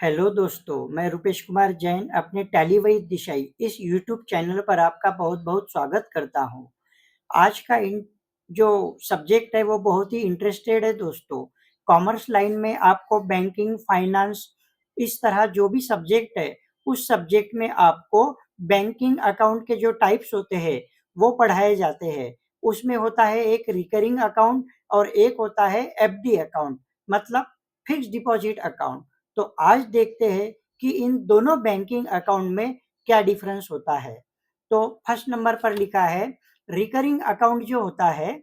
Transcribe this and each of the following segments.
Hello दोस्तों, मैं रुपेश कुमार जैन अपने टैली वैद दिशाई इस यूट्यूब चैनल पर आपका बहुत-बहुत स्वागत करता हूं। आज का इन जो सब्जेक्ट है वो बहुत ही इंटरेस्टेड है दोस्तों। कॉमर्स लाइन में आपको बैंकिंग, फाइनेंस इस तरह जो भी सब्जेक्ट है, उस सब्जेक्ट में आपको बैंकिंग अकाउंट के जो टाइप्स होते हैं, वो पढ़ाए जाते हैं। उसमें होता है एक रिकरिंग अकाउंट और एक होता है एफडी अकाउंट मतलब फिक्स्ड डिपॉजिट अकाउंट। तो आज देखते हैं कि इन दोनों बैंकिंग अकाउंट में क्या डिफरेंस होता है। तो फर्स्ट नंबर पर लिखा है रिकरिंग अकाउंट जो होता है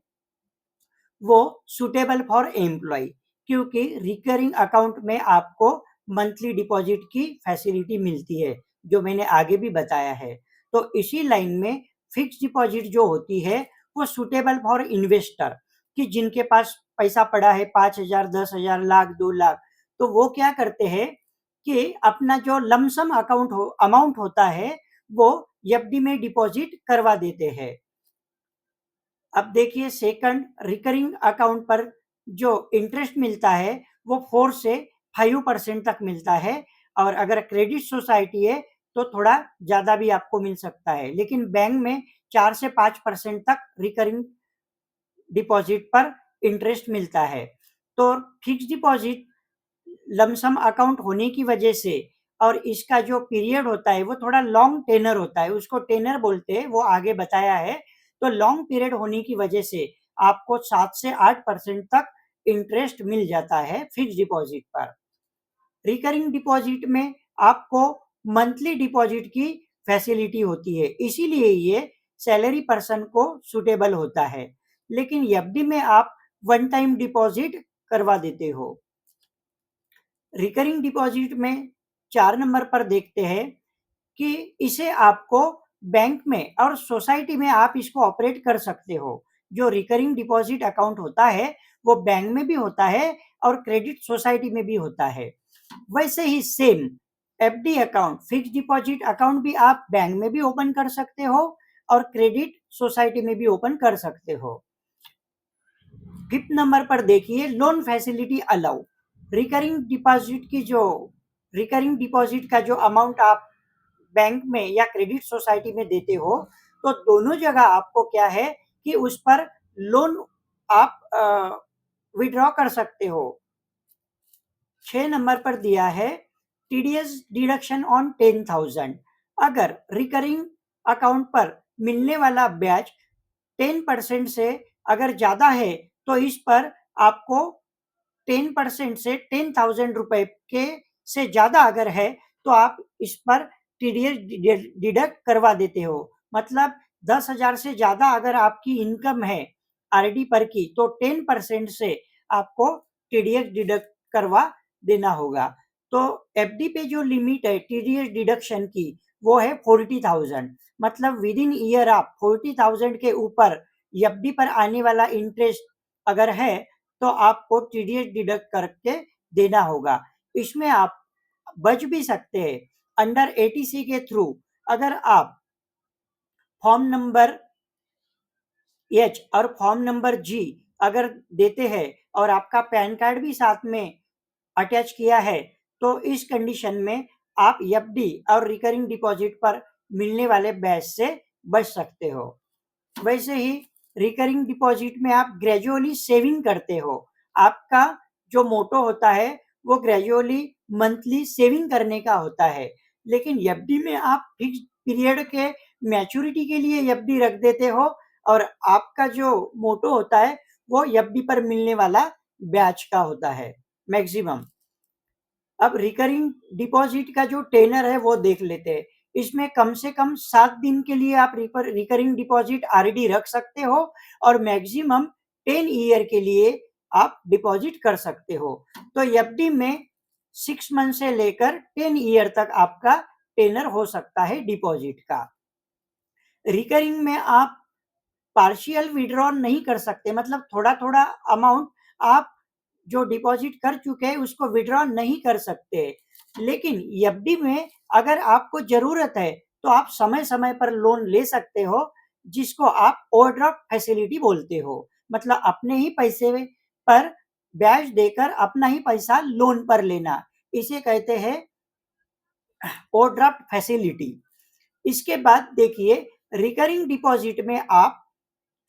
वो सुटेबल फॉर एम्प्लॉय, क्योंकि रिकरिंग अकाउंट में आपको मंथली डिपॉजिट की फैसिलिटी मिलती है, जो मैंने आगे भी बताया है। तो इसी लाइन में फिक्स डिपॉजिट जो होती है वो सुटेबल फॉर इन्वेस्टर, कि जिनके पास पैसा पड़ा है 5,000, 10,000, लाख, 2 लाख, तो वो क्या करते हैं कि अपना जो लमसम अमाउंट होता है वो एफडी में डिपॉजिट करवा देते हैं। अब देखिए सेकंड रिकरिंग अकाउंट पर जो इंटरेस्ट मिलता है वो 4 से 5% तक मिलता है, और अगर क्रेडिट सोसाइटी है तो थोड़ा ज़्यादा भी आपको मिल सकता है, लेकिन बैंक में 4 से 5% तक रिकरिंग डिपॉजिट पर इंटरेस्ट मिलता है। तो फिक्स डिपॉजिट लमसम अकाउंट होने की वजह से और इसका जो पीरियड होता है वो थोड़ा लॉन्ग टेनर होता है, उसको टेनर बोलते हैं, वो आगे बताया है। तो लॉन्ग पीरियड होने की वजह से आपको 7 से 8% तक इंटरेस्ट मिल जाता है फिक्स डिपॉजिट पर। रिकरिंग डिपॉजिट में आपको मंथली डिपॉजिट की फैसिलिटी होती है, इसीलिए ये सैलरी पर्सन को सुटेबल होता है। लेकिन एफडी में आप वन टाइम डिपॉजिट करवा देते हो। रिकरिंग डिपॉजिट में 4 नंबर पर देखते हैं कि इसे आपको बैंक में और सोसाइटी में आप इसको ऑपरेट कर सकते हो। जो रिकरिंग डिपॉजिट अकाउंट होता है वो बैंक में भी होता है और क्रेडिट सोसाइटी में भी होता है। वैसे ही same FD account, fixed deposit account भी आप बैंक में भी ओपन कर सकते हो और क्रेडिट सोसाइटी में भी ओपन कर सकते हो। 5th नंबर पर देखिए loan facility allow. Recurring deposit की जो रिकरिंग डिपॉजिट का जो अमाउंट आप बैंक में या क्रेडिट सोसाइटी में देते हो, तो दोनों जगह आपको क्या है कि उस पर लोन आप विड्रॉ कर सकते हो। 6 नंबर पर दिया है टीडीएस डिडक्शन ऑन 10,000। अगर रिकरिंग अकाउंट पर मिलने वाला ब्याज 10% से अगर ज़्यादा है तो इस पर आपको 10% से 10,000 रुपए के से ज़्यादा अगर है तो आप इस पर टीडीएस डिडक्ट करवा देते हो। मतलब 10,000 से ज़्यादा अगर आपकी इनकम है आरडी पर की, तो 10% से आपको टीडीएस डिडक्ट करवा देना होगा। तो एफडी पे जो लिमिट है टीडीएस डिडक्शन की वो है 40,000। मतलब विद इन ईयर आप 40,000 के ऊपर एफडी पर आने वाला इंटरेस्ट अगर है तो आपको टीडीएस डिडक्ट करके देना होगा। इसमें आप बच भी सकते हैं। अंडर एटीसी के थ्रू अगर आप फॉर्म नंबर एच और फॉर्म नंबर जी अगर देते हैं और आपका पैन कार्ड भी साथ में अटैच किया है, तो इस कंडीशन में आप एफडी और रिकरिंग डिपॉजिट पर मिलने वाले ब्याज से बच सकते हो। वैसे ही रिकरिंग डिपॉजिट में आप ग्रेजुअली सेविंग करते हो। आपका जो मोटो होता है वो ग्रेजुअली मंथली सेविंग करने का होता है, लेकिन एफडी में आप फिक्स पीरियड के मैच्योरिटी के लिए एफडी रख देते हो और आपका जो मोटो होता है वो एफडी पर मिलने वाला ब्याज का होता है मैक्सिमम। अब रिकरिंग डिपॉजिट का जो टेनर है वो देख लेते हैं। इसमें कम से कम 7 दिन के लिए आप रिकरिंग डिपॉजिट आरडी रख सकते हो और मैक्सिमम 10 ईयर के लिए आप डिपॉजिट कर सकते हो। तो एफडी में 6 मंथ से लेकर 10 ईयर तक आपका टेनर हो सकता है डिपॉजिट का। रिकरिंग में आप पार्शियल विड्रॉ नहीं कर सकते, मतलब थोड़ा-थोड़ा अमाउंट आप जो डिपॉजिट कर चुके हैं उसको विड्रॉ नहीं कर सकते। लेकिन एफडी में अगर आपको ज़रूरत है तो आप समय-समय पर लोन ले सकते हो, जिसको आप ओवरड्राफ्ट फैसिलिटी बोलते हो। मतलब अपने ही पैसे पर ब्याज देकर अपना ही पैसा लोन पर लेना, इसे कहते हैं ओवरड्राफ्ट फैसिलिटी। इसके बाद देखिए, रिकरिंग डिपॉजिट में आप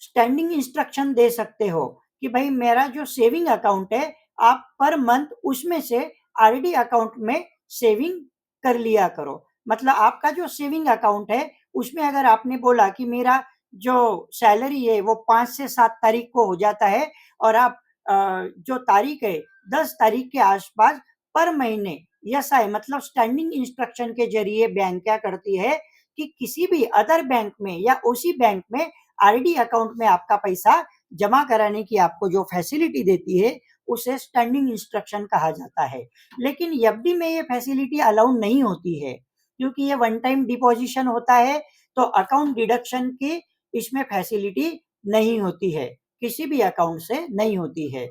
स्टैंडिंग इंस्ट्रक्शन दे सकते हो कि भाई मेरा जो सेविंग अकाउंट है, आप पर मंथ उसमें से आरडी अकाउंट में सेविंग कर लिया करो। मतलब आपका जो सेविंग अकाउंट है, उसमें अगर आपने बोला कि मेरा जो सैलरी है वो 5 से 7 तारीख को हो जाता है, और आप जो तारीख है 10 तारीख के आसपास पर महीने एसआई मतलब स्टैंडिंग इंस्ट्रक्शन के जरिए बैंक क्या करती है कि किसी भी अदर बैंक में या उसी बैंक में आरडी अकाउंट में आपका पैसा जमा कराने की आपको जो फैसिलिटी देती है, उसे स्टैंडिंग इंस्ट्रक्शन कहा जाता है। लेकिन एफडी में ये फैसिलिटी अलाउड नहीं होती है, क्योंकि ये वन टाइम डिपॉजिशन होता है, तो अकाउंट डिडक्शन की इसमें फैसिलिटी नहीं होती है, किसी भी अकाउंट से नहीं होती है।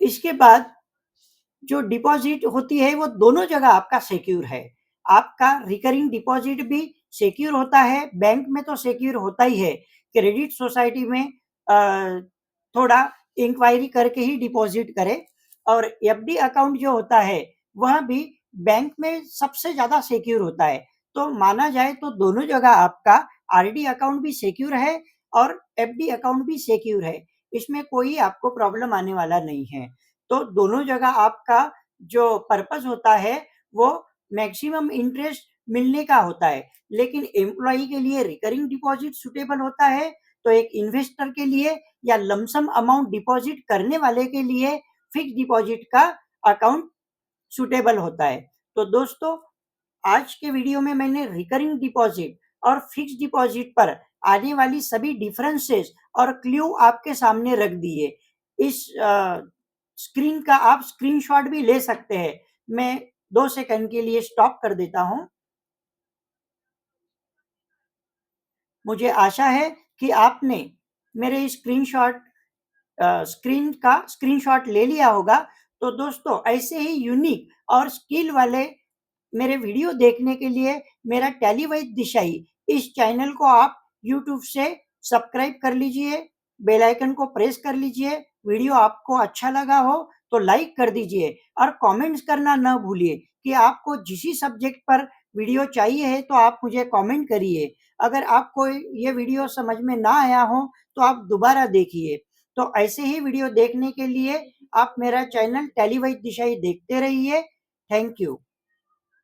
इसके बाद जो डिपॉजिट होती है वो दोनों जगह आपका सिक्योर है। आपका रिकरिंग डिपॉजिट भी सिक्योर होता है, बैंक में तो सिक्योर होता ही है। क्रेडिट सोसाइटी में थोड़ा इंक्वायरी करके ही डिपॉजिट करें, और एफडी अकाउंट जो होता है वह भी बैंक में सबसे ज़्यादा सिक्योर होता है। तो माना जाए तो दोनों जगह आपका आरडी अकाउंट भी सिक्योर है और एफडी अकाउंट भी सिक्योर है। इसमें कोई आपको प्रॉब्लम आने वाला नहीं है। तो दोनों जगह आपका जो पर्पस होता है वो मैक्सिमम इंटरेस्ट मिलने का होता है। लेकिन एम्प्लॉई के लिए रिकरिंग डिपॉजिट सुटेबल होता है, तो एक इन्वेस्टर के लिए या लमसम अमाउंट डिपॉजिट करने वाले के लिए फिक्स डिपॉजिट का अकाउंट सुटेबल होता है। तो दोस्तों, आज के वीडियो में मैंने रिकरिंग डिपॉजिट और फिक्स डिपॉजिट पर आने वाली सभी डिफरेंसेस और क्लू आपके सामने रख दिए। इस स्क्रीन का आप स्क्रीनशॉट भी ले सकते हैं। मैं 2 सेकंड के लिए स्टॉप कर देता हूं। मुझे आशा है कि आपने मेरे स्क्रीन का स्क्रीनशॉट ले लिया होगा। तो दोस्तों, ऐसे ही यूनिक और स्किल वाले मेरे वीडियो देखने के लिए मेरा टेलीवाइज दिशाई इस चैनल को आप यूट्यूब से सब्सक्राइब कर लीजिए, बेल आइकन को प्रेस कर लीजिए। वीडियो आपको अच्छा लगा हो तो लाइक कर दीजिए, और कमेंट्स करना न भूलिए कि आपको जिस सब्जेक्ट पर वीडियो चाहिए है तो आप मुझे कमेंट करिए। अगर आपको ये वीडियो समझ में ना आया हो तो आप दोबारा देखिए। तो ऐसे ही वीडियो देखने के लिए आप मेरा चैनल टेलीवाइज दिशाई देखते रहिए। Thank you.